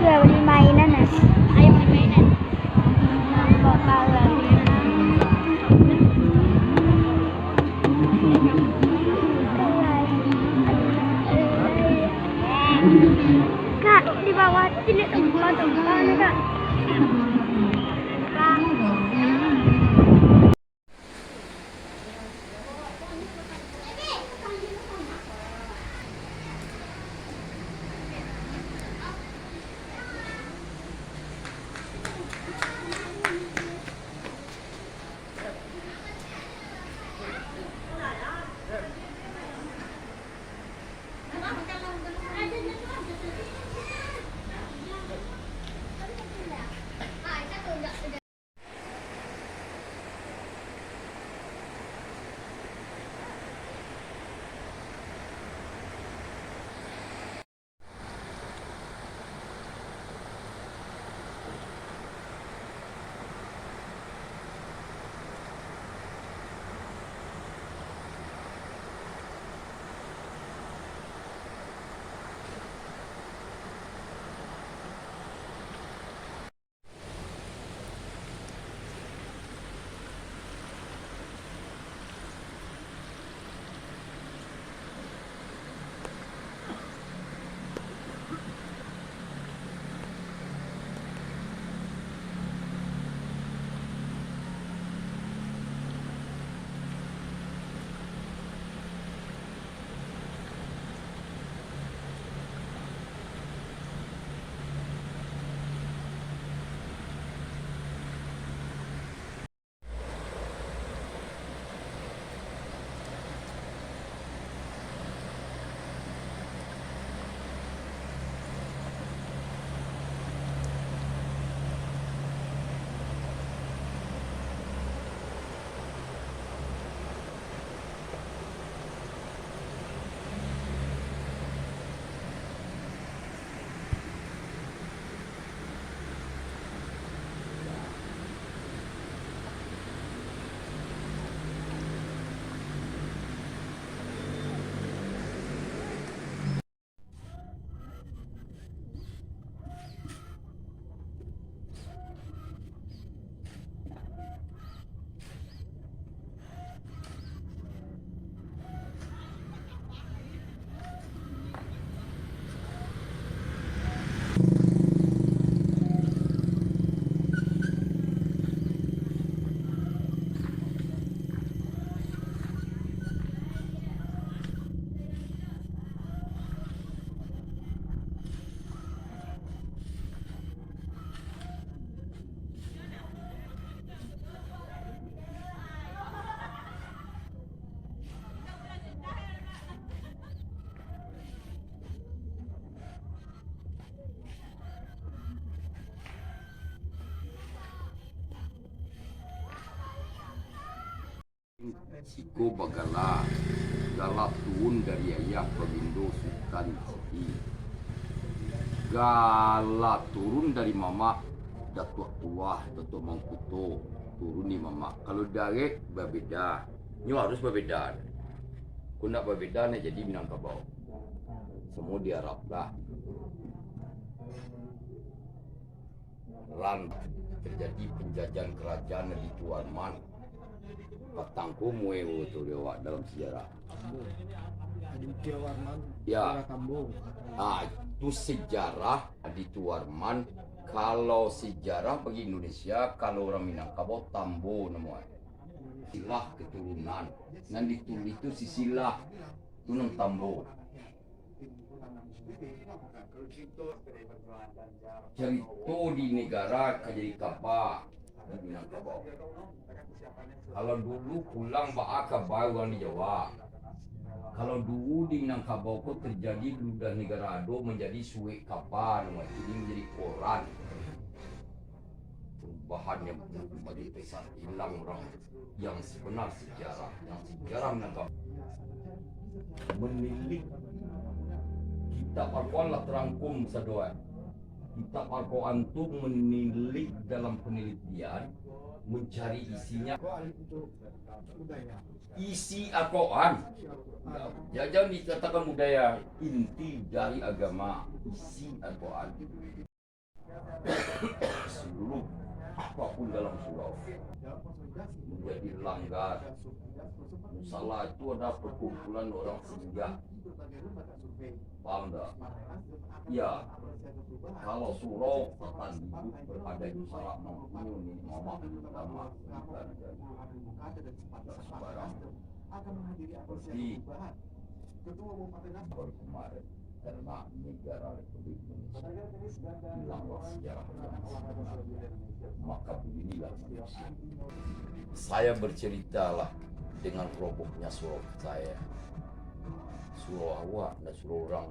Jual beli mainan ya. Ayo beli mainan. Bawa pala. Kak, di bawah sini tempat-tempat kak. Siko bagala galak turun dari ayah Bagindo Sultan Siti, galak turun dari mama Datuk Tua Datuk Mangkuto turun di mama. Kalau dari berbeda, nyu harus berbeda. Kau nak berbeda nih jadi Minangkabau. Semua diharap lah. Ran terjadi penjajahan kerajaan di Tuarman. Patangku muewo tu lewat dalam sejarah. Aditya Warman, Ya. Kambo. Itu sejarah Aditya Warman. Kalau sejarah bagi Indonesia, kalau orang Minangkabau Tambo namanya. Silah keturunan. Nan ditulis itu sisilah. Itu nang Tambo. Cerita di negara jadi kapal di Minangkabau. Kalau dulu pulang ke baru di Jawa. Kalau dulu di Minangkabau kok terjadi ludah negara Ado menjadi suik kapal, ini menjadi koran. Perubahan yang menjadi besar, hilang orang yang sebenar sejarah, yang sejarah Minangkabau. Menilik kita parkoan lah terangkum sadua. Kita parkoan tu menilik dalam penelitian, mencari isinya. Isi Al-Quran, ya jangan dikatakan budaya, inti dari agama, isi Al-Quran. seluruh apapun dalam surau menjadi langgar. Musala itu ada perkumpulan orang singgah. Paham tak? Ya, kalau surau akan hidup berada di salah mempunyai ini mama utama dan sembarang seperti baru kemarin karena negara Republik Indonesia hilanglah sejarah yang sebenarnya, maka beginilah manusia. Saya berceritalah dengan robohnya surau saya, surau awak dan surau orang,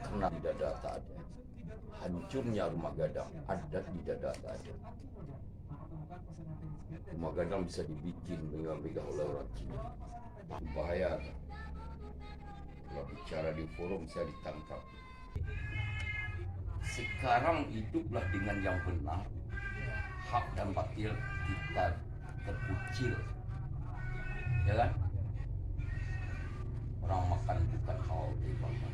karena di dada tak ada. Hancurnya rumah gadang, adat di dada tak ada. Rumah gadang bisa dibikin megah-megah oleh orang Cina. Bahaya. Kalau bicara di forum saya ditangkap. Sekarang hiduplah dengan yang benar. Hak dan batil kita terkucil. Ya kan? Orang makan bukan halal dimakan.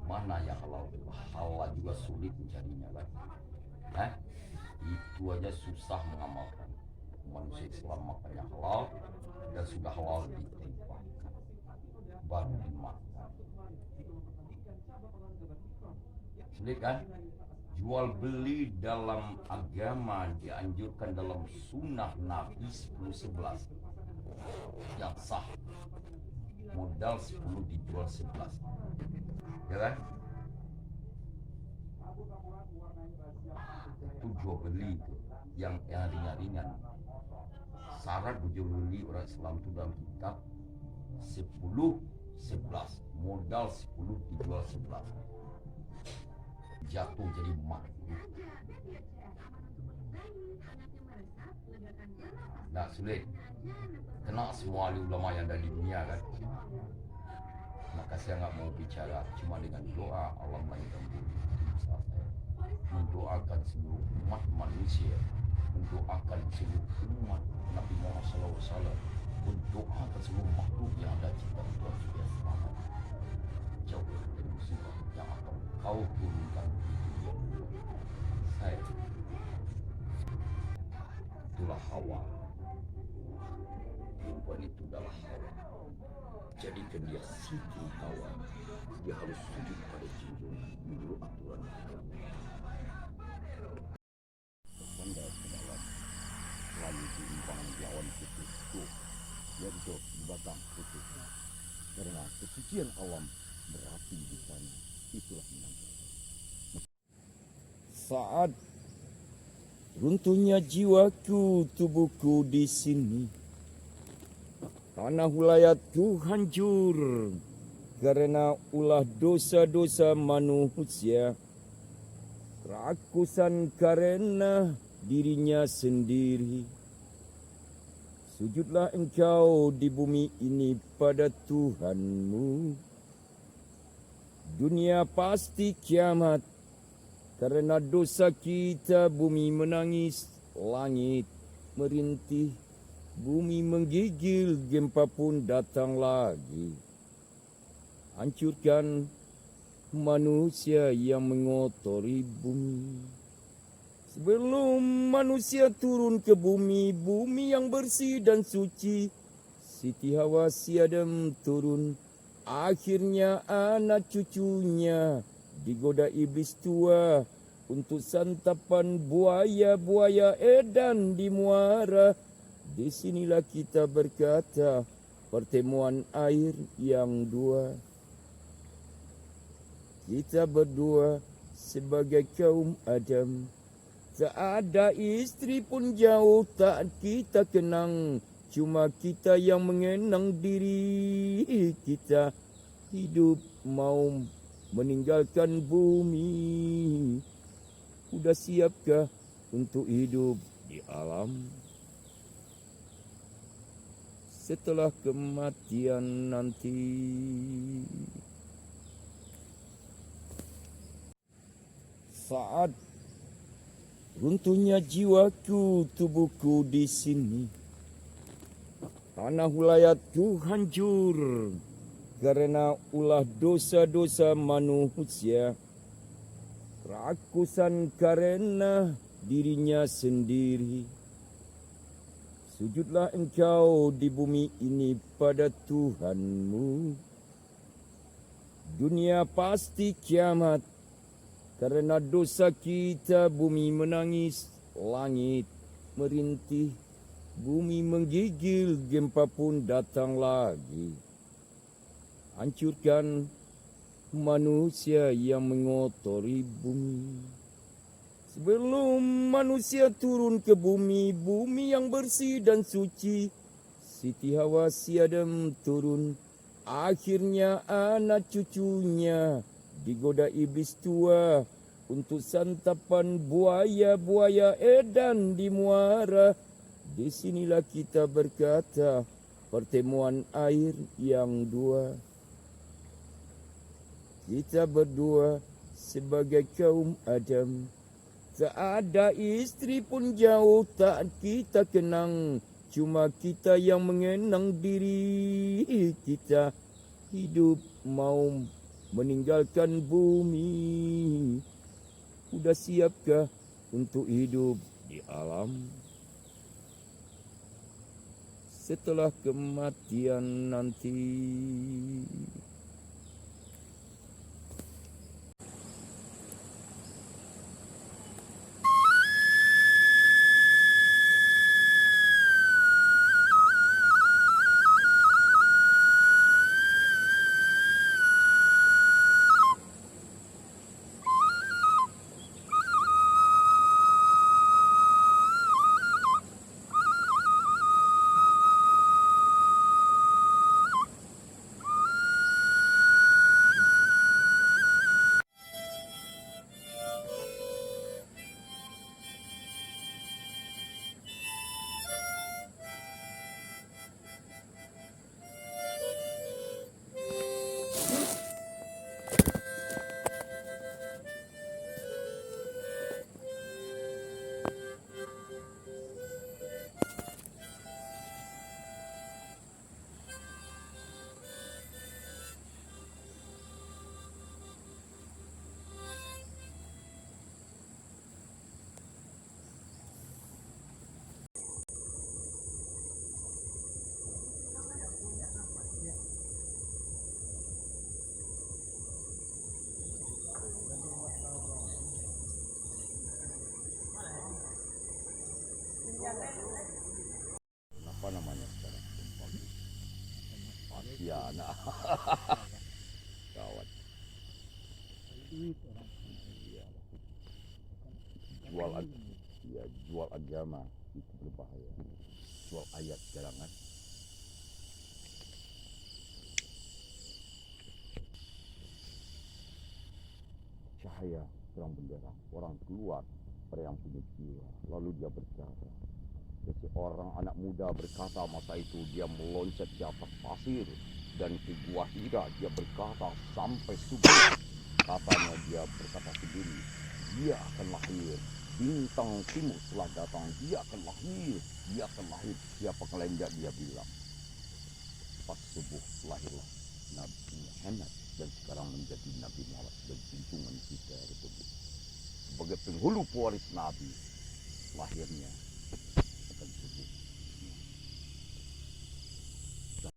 Mana yang halal? Halal juga sulit mencarinya kan? Itu aja susah mengamalkan. Manusia Islam makannya halal dan sudah halal ditimpakan, baru dimakan. Sulit kan? Jual beli dalam agama dianjurkan dalam sunnah Nabi 10-11 yang sah. Modal 10 dijual 11. Ya kan? Itu jual beli itu yang ringan-ringan. Syarat jual beli orang Islam itu dalam kitab 10-11. Modal 10 dijual 11. Jatuh jadi makruh. Nah sulit. Kena semua ahli ulama yang ada di dunia kan. Maka saya nggak mau bicara, cuma dengan doa Allah mengampuni dosa saya. Mendoakan seluruh umat manusia, mendoakan seluruh umat Nabi Muhammad SAW, mendoakan seluruh makhluk yang ada cipta Tuhan supaya selamat jauh dari musibah yang akan kau turunkan di dunia. Saya itulah Hawa. Perempuan itu adalah Hawa. Jadikan dia Siti Hawa. Dia harus sujud pada junjungan menurut aturan agama. Berpandang ke dalam lalu diimbangan lawan putus itu, yaitu batang putus. Karena kesucian alam berapi di sana. Itulah menangkap. Saat runtuhnya jiwaku, tubuhku di sini. Tanah wilayahku hancur karena ulah dosa-dosa manusia. Kerakusan karena dirinya sendiri. Sujudlah engkau di bumi ini pada Tuhanmu. Dunia pasti kiamat karena dosa kita. Bumi menangis, langit merintih. Bumi menggigil, gempa pun datang lagi. Hancurkan manusia yang mengotori bumi. Sebelum manusia turun ke bumi, bumi yang bersih dan suci, Siti Hawa si Adam turun. Akhirnya anak cucunya digoda iblis tua untuk santapan buaya-buaya edan di muara. Di sinilah kita berkata pertemuan air yang dua. Kita berdua sebagai kaum Adam. Tak ada istri pun jauh tak kita kenang. Cuma kita yang mengenang diri kita. Hidup mau meninggalkan bumi. Udah siapkah untuk hidup di alam? Setelah kematian nanti. Saat runtuhnya jiwaku, tubuhku di sini. Tanah wilayahku hancur karena ulah dosa-dosa manusia. Kerakusan karena dirinya sendiri. Sujudlah engkau di bumi ini pada Tuhanmu. Dunia pasti kiamat, karena dosa kita bumi menangis, langit merintih, bumi menggigil, gempa pun datang lagi. Hancurkan manusia yang mengotori bumi. Sebelum manusia turun ke bumi, bumi yang bersih dan suci, Siti Hawa si Adam turun. Akhirnya anak cucunya digoda iblis tua untuk santapan buaya-buaya edan di muara. Di sinilah kita berkata, pertemuan air yang dua. Kita berdua sebagai kaum Adam. Tak ada istri pun jauh tak kita kenang. Cuma kita yang mengenang diri kita. Hidup mau meninggalkan bumi. Udah siapkah untuk hidup di alam? Setelah kematian nanti. Apa namanya sekarang? Asiana. Kawan. Iya. Jual agama itu berbahaya. Jual ayat jangan. Cahaya terang benderang, orang keluar pada yang punya jiwa. Lalu dia berkata, seorang anak muda berkata masa itu dia meloncat di atas pasir dan ke gua Hira. Dia berkata sampai subuh. Katanya dia berkata sendiri, dia akan lahir. Bintang timur telah datang, dia akan lahir. Dia akan lahir. Siapa kelenjar dia bilang. Pas subuh lahirlah Nabi Muhammad dan sekarang menjadi Nabi Muhammad dan junjungan kita Republik. Sebagai penghulu pewaris Nabi, lahirnya